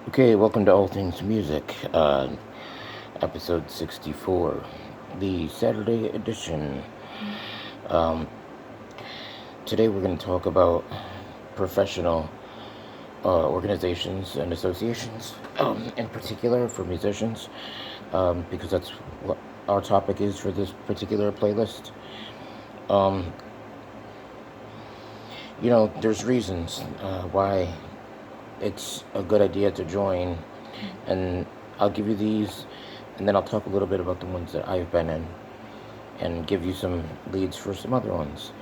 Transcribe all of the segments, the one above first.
Okay, welcome to All Things Music, episode 64, the Saturday edition. Um, Today we're going to talk about professional organizations and associations, in particular for musicians, because that's what our topic is for this particular playlist. Um, there's reasons why it's a good idea to join, and I'll give you these, and then I'll talk a little bit about the ones that I've been in, and give you some leads for some other ones.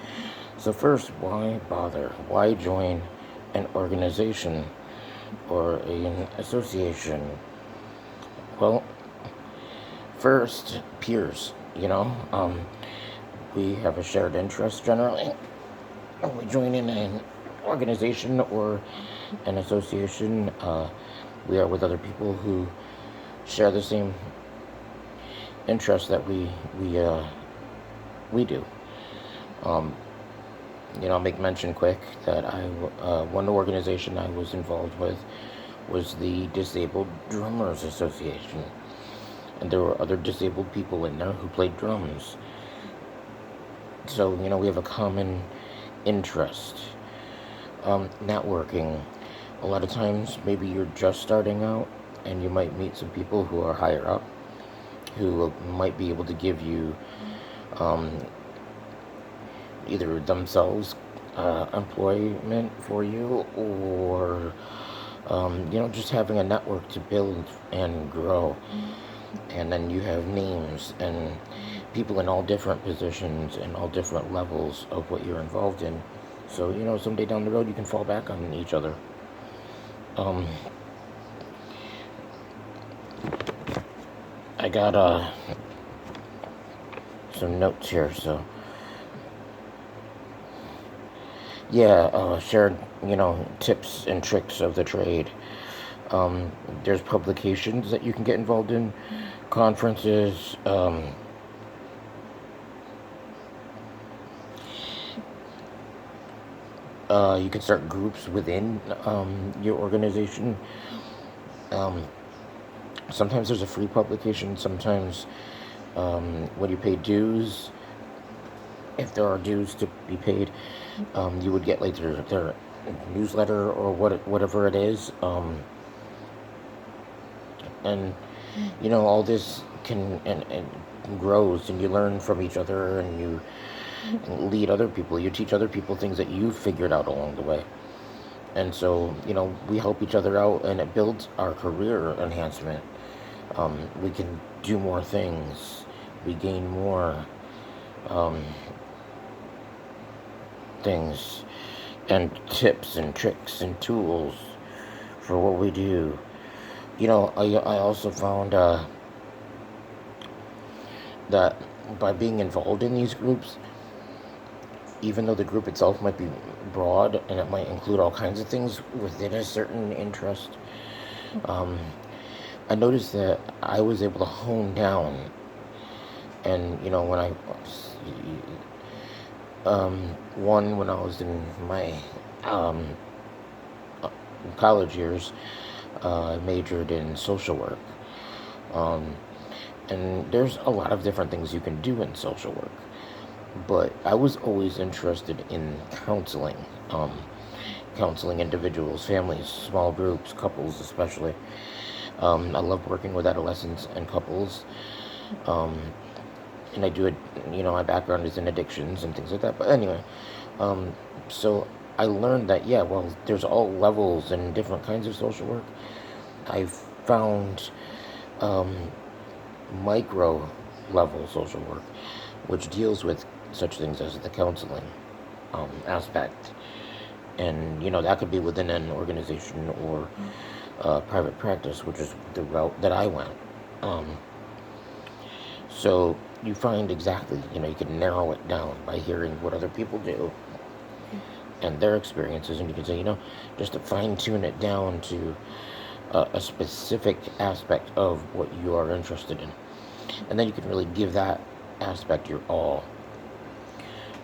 So, first, why bother? Why join an organization or an association? Well, first, peers. We have a shared interest generally. When we join in an organization or an association, we are with other people who share the same interests that we do. Um, I'll make mention quick that one organization I was involved with was the Disabled Drummers Association, and there were other disabled people in there who played drums. So we have a common interest. Networking. A lot of times, maybe you're just starting out, and you might meet some people who are higher up, who might be able to give you um, either themselves employment for you, or just having a network to build and grow. And then you have names and people in all different positions and all different levels of what you're involved in. So someday down the road you can fall back on each other. um, I got some notes here. So yeah, shared tips and tricks of the trade. Um, there's publications that you can get involved in, conferences. You can start groups within your organization. Um, Sometimes there's a free publication. Sometimes when you pay dues, if there are dues to be paid, you would get like their newsletter or whatever it is. And all this can and grows, and you learn from each other, and you lead other people. You teach other people things that you've figured out along the way. And so we help each other out, and it builds our career enhancement. We can do more things. We gain more um, things and tips and tricks and tools for what we do. I also found that by being involved in these groups, even though the group itself might be broad and it might include all kinds of things within a certain interest, um, I noticed that I was able to hone down. And when I when I was in my um, college years, I majored in social work. Um, and there's a lot of different things you can do in social work. But I was always interested in counseling, counseling individuals, families, small groups, couples especially. I love working with adolescents and couples. Um, and I do it, my background is in addictions and things like that. But anyway, um, so I learned that, yeah, well, there's all levels and different kinds of social work. I've found um, micro level social work, which deals with such things as the counseling aspect. And, that could be within an organization or private practice, which is the route that I went. Um, so you find exactly, you can narrow it down by hearing what other people do and their experiences, and you can say, just to fine tune it down to a specific aspect of what you are interested in. And then you can really give that aspect your all.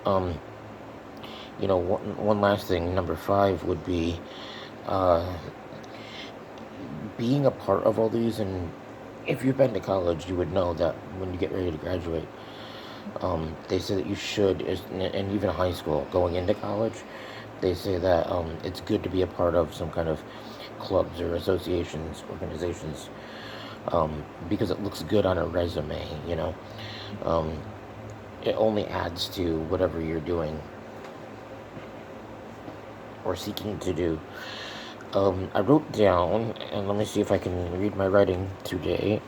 Um, one last thing, number 5 would be being a part of all these, and if you've been to college, you would know that when you get ready to graduate, they say that you should, and even high school, going into college, they say that it's good to be a part of some kind of clubs or associations, organizations, because it looks good on a resume, you know. Um, it only adds to whatever you're doing or seeking to do. I wrote down, and let me see if I can read my writing today.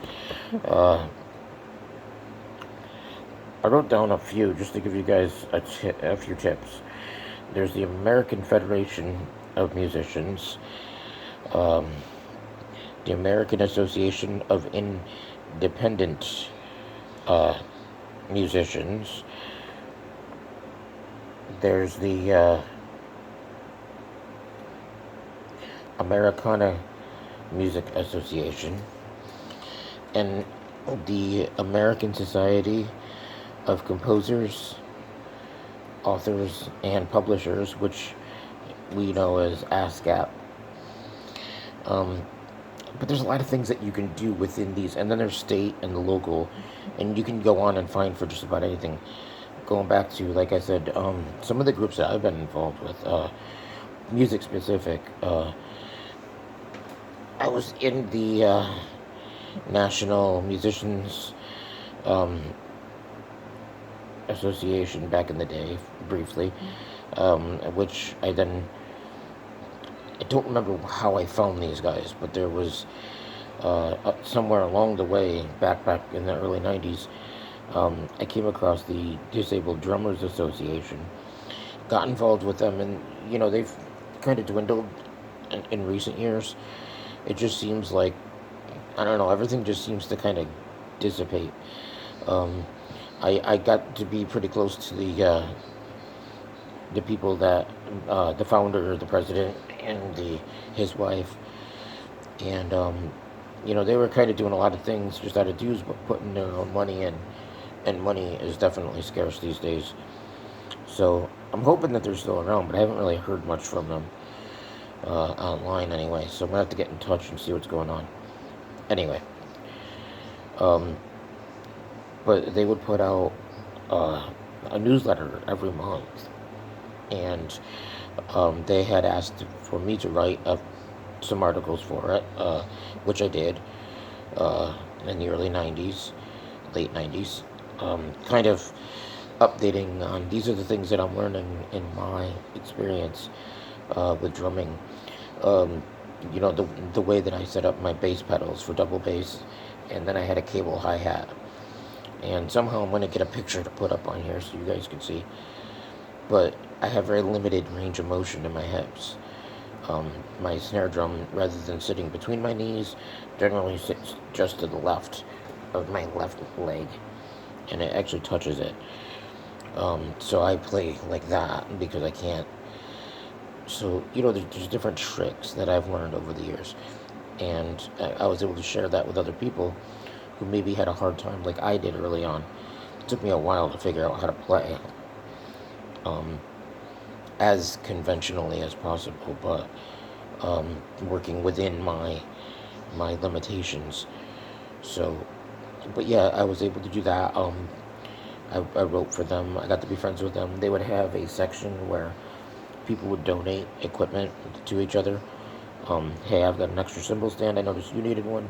Uh, I wrote down a few just to give you guys a few tips. There's the American Federation of Musicians, um, the American Association of Independent uh, Musicians. There's the Americana Music Association, and the American Society of Composers, Authors, and Publishers, which we know as ASCAP. Um, but there's a lot of things that you can do within these, and then there's state and the local, and you can go on and find for just about anything. Going back to, like I said, some of the groups that I've been involved with, music specific. I was in the National Musicians um, Association back in the day, briefly, which I don't remember how I found these guys, but there was somewhere along the way, back in the early 90s, I came across the Disabled Drummers Association, got involved with them, and, they've kind of dwindled in recent years. It just seems like, I don't know, everything just seems to kind of dissipate. Um, I got to be pretty close to the people that the founder, the president, and his wife, and they were kind of doing a lot of things just out of dues, but putting their own money in, and money is definitely scarce these days. So I'm hoping that they're still around, but I haven't really heard much from them online anyway. So I'm gonna have to get in touch and see what's going on. Anyway, um, but they would put out a newsletter every month, and they had asked for me to write some articles for it, which I did in the early 90s, late 90s, kind of updating on these are the things that I'm learning in my experience with drumming. Um, the way that I set up my bass pedals for double bass, and then I had a cable hi-hat. And somehow I'm going to get a picture to put up on here so you guys can see. But I have very limited range of motion in my hips. My snare drum, rather than sitting between my knees, generally sits just to the left of my left leg, and it actually touches it. So I play like that because I can't. So, there's different tricks that I've learned over the years, and I was able to share that with other people who maybe had a hard time like I did early on. It took me a while to figure out how to play um, as conventionally as possible, but working within my limitations. So, but yeah, I was able to do that. I wrote for them. I got to be friends with them. They would have a section where people would donate equipment to each other. Hey, I've got an extra cymbal stand. I noticed you needed one.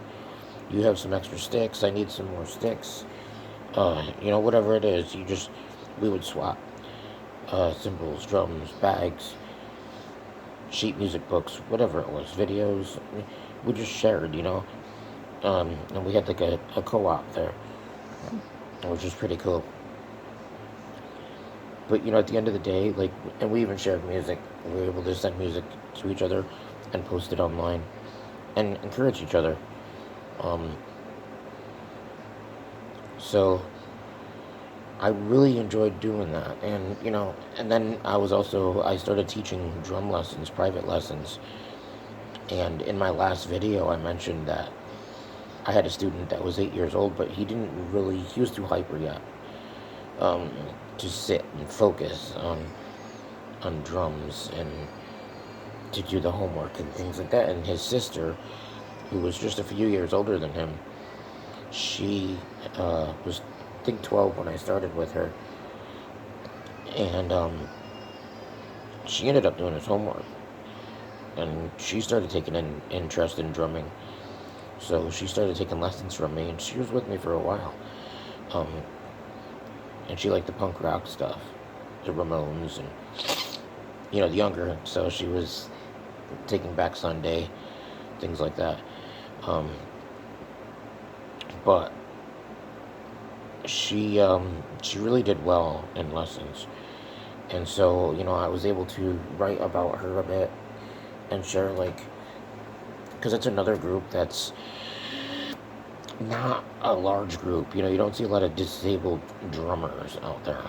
You have some extra sticks. I need some more sticks. Whatever it is, we would swap cymbals, drums, bags, sheet music books, whatever it was, videos. We just shared, and we had like a co-op there, which is pretty cool. But at the end of the day, and we even shared music. We were able to send music to each other and post it online and encourage each other. Um, so I really enjoyed doing that, and then I started teaching drum lessons, private lessons, and in my last video I mentioned that I had a student that was 8 years old, but he was too hyper yet um, to sit and focus on drums and to do the homework and things like that. And his sister, who was just a few years older than him. She was, I think, 12 when I started with her, and she ended up doing his homework, and she started taking an interest in drumming. So she started taking lessons from me, and she was with me for a while. Um, and she liked the punk rock stuff, the Ramones, and the younger. So she was taking Back Sunday, things like that. Um, but she really did well in lessons, and so I was able to write about her a bit and share, like, because it's another group that's not a large group. You don't see a lot of disabled drummers out there.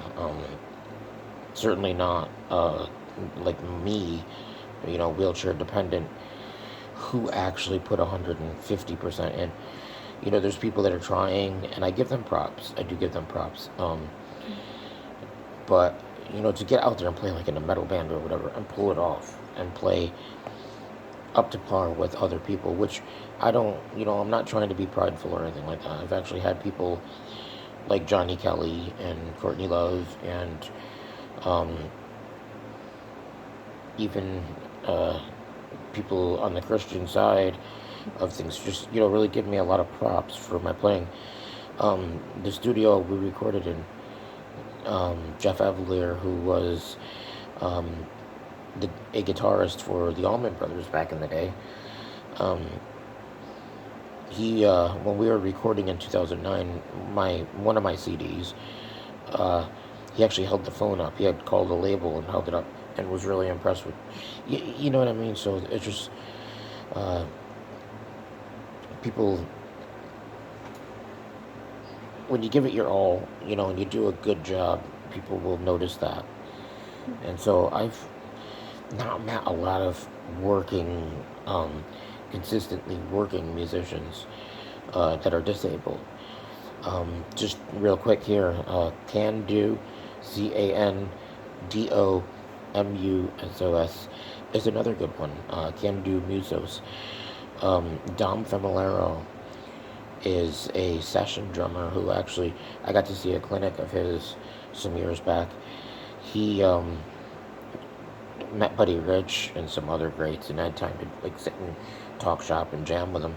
Certainly not like me, wheelchair dependent, who actually put 150% in. There's people that are trying, and I give them props. I do give them props. But to get out there and play like in a metal band or whatever, and pull it off and play up to par with other people, which I don't, I'm not trying to be prideful or anything like that. I've actually had people like Johnny Kelly and Courtney Love and even people on the Christian side of things just, really give me a lot of props for my playing. The studio we recorded in, Jeff Evelier, who was a guitarist for the Allman Brothers back in the day, he when we were recording in 2009 one of my CDs, he actually held the phone up. He had called a label and held it up and was really impressed with, you know what I mean? So it's just people, when you give it your all, and you do a good job, people will notice that. And so I've not met a lot of consistently working musicians that are disabled. Just real quick here, Candomusos, Candomusos, is another good one. Candomusos. Dom Familaro is a session drummer who actually, I got to see a clinic of his some years back. He met Buddy Rich and some other greats, and had time to like sit and talk shop and jam with them.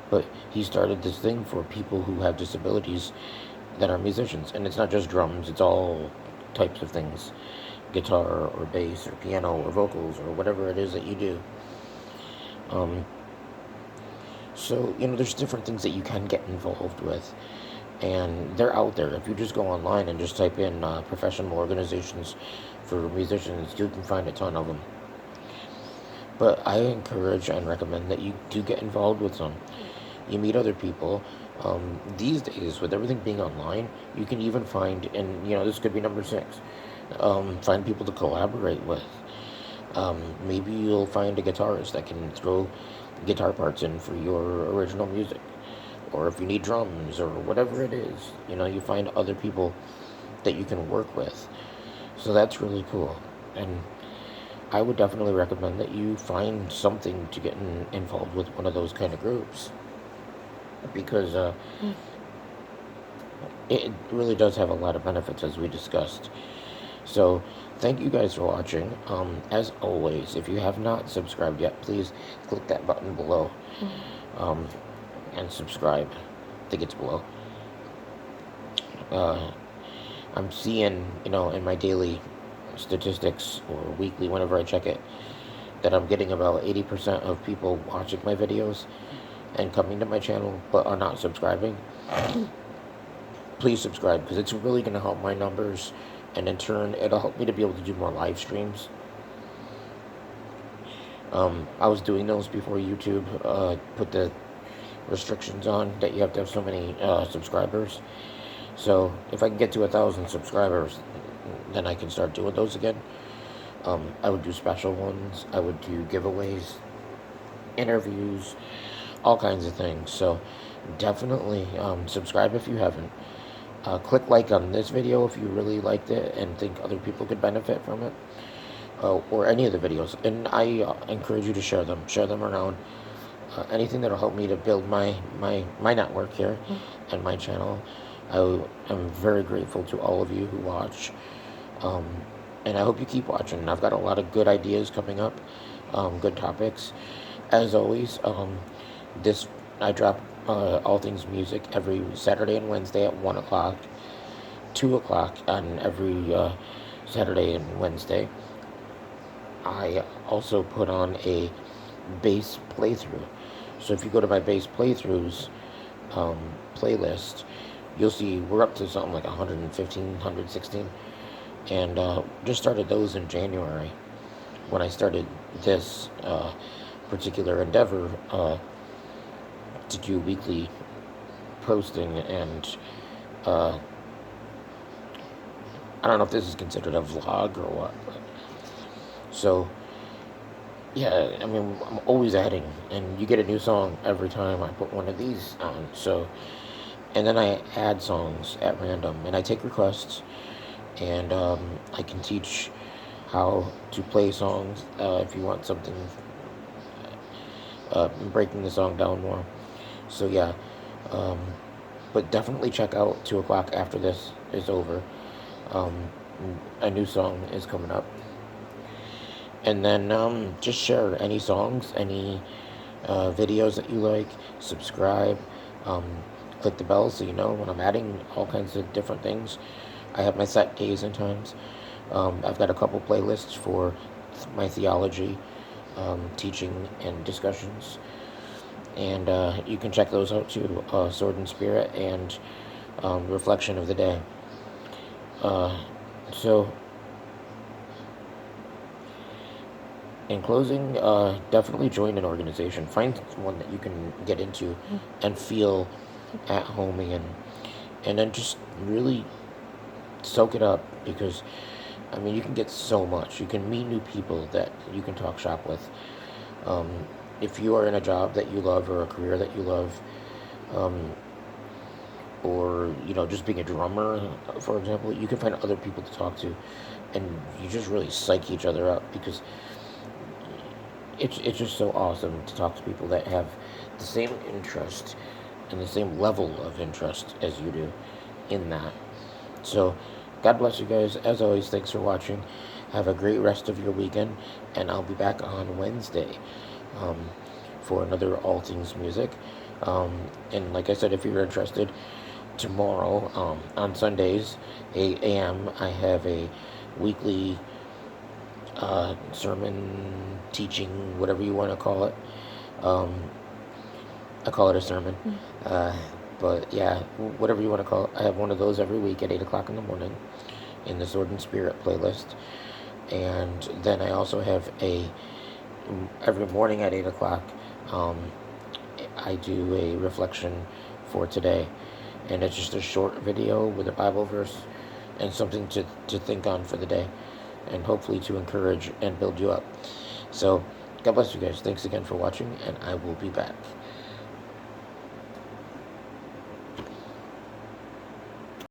But he started this thing for people who have disabilities that are musicians, and it's not just drums; it's all types of things, guitar or bass or piano or vocals or whatever it is that you do. So there's different things that you can get involved with, and they're out there. If you just go online and just type in professional organizations for musicians, you can find a ton of them. But I encourage and recommend that you do get involved with them. You meet other people. These days, with everything being online, you can even find, and this could be number 6, find people to collaborate with. Maybe you'll find a guitarist that can throw guitar parts in for your original music. Or if you need drums or whatever it is, you find other people that you can work with. So that's really cool. And I would definitely recommend that you find something to get involved with one of those kind of groups. Because it really does have a lot of benefits, as we discussed. So thank you guys for watching. As always, if you have not subscribed yet, please click that button below and subscribe. I think it's below. I'm seeing, in my daily statistics or weekly, whenever I check it, that I'm getting about 80% of people watching my videos and coming to my channel but are not subscribing. Please subscribe, because it's really going to help my numbers, and in turn it'll help me to be able to do more live streams. I was doing those before YouTube put the restrictions on that you have to have so many subscribers. So if I can get to 1,000 subscribers, then I can start doing those again. I would do special ones. I would do giveaways, interviews, all kinds of things. So definitely subscribe if you haven't. Click like on this video if you really liked it and think other people could benefit from it, or any of the videos. And I encourage you to share them around. anything that'll help me to build my network here and my channel. I am very grateful to all of you who watch, um, and I hope you keep watching. I've got a lot of good ideas coming up, good topics. As always, this I drop all things music every Saturday and Wednesday at 1 o'clock, 2 o'clock on every Saturday and Wednesday. I also put on a bass playthrough. So if you go to my bass playthroughs um, playlist, you'll see we're up to something like 115, 116, and just started those in January when I started this particular endeavor to do weekly posting. And uh, I don't know if this is considered a vlog or what, but so yeah, I mean, I'm always adding, and you get a new song every time I put one of these on. So, and then I add songs at random, and I take requests, and I can teach how to play songs if you want something, breaking the song down more. So yeah, um, but definitely check out 2 o'clock after this is over. Um, a new song is coming up. And then just share any songs, any videos that you like, subscribe, um, click the bell so you know when I'm adding all kinds of different things. I have my set days and times. I've got a couple playlists for my theology, teaching, and discussions. And you can check those out too, Sword and Spirit and Reflection of the Day. So in closing, definitely join an organization. Find one that you can get into and feel at home in, and then just really soak it up, because I mean, you can get so much. You can meet new people that you can talk shop with. Um, if you are in a job that you love or a career that you love, um, or just being a drummer, for example, you can find other people to talk to, and you just really psych each other up, because it's just so awesome to talk to people that have the same interest and the same level of interest as you do in that. So, God bless you guys. As always, thanks for watching. Have a great rest of your weekend, and I'll be back on Wednesday um, for another All Things Music. And like I said, if you're interested, tomorrow on Sundays, 8 a.m., I have a weekly sermon, teaching, whatever you want to call it. Um, I call it a sermon. Uh, but yeah, whatever you want to call it. I have one of those every week at 8 o'clock in the morning in the Sword and Spirit playlist. And then I also have every morning at 8 o'clock, um, I do a reflection for today. And it's just a short video with a Bible verse and something to think on for the day, and hopefully to encourage and build you up. So, God bless you guys. Thanks again for watching, and I will be back.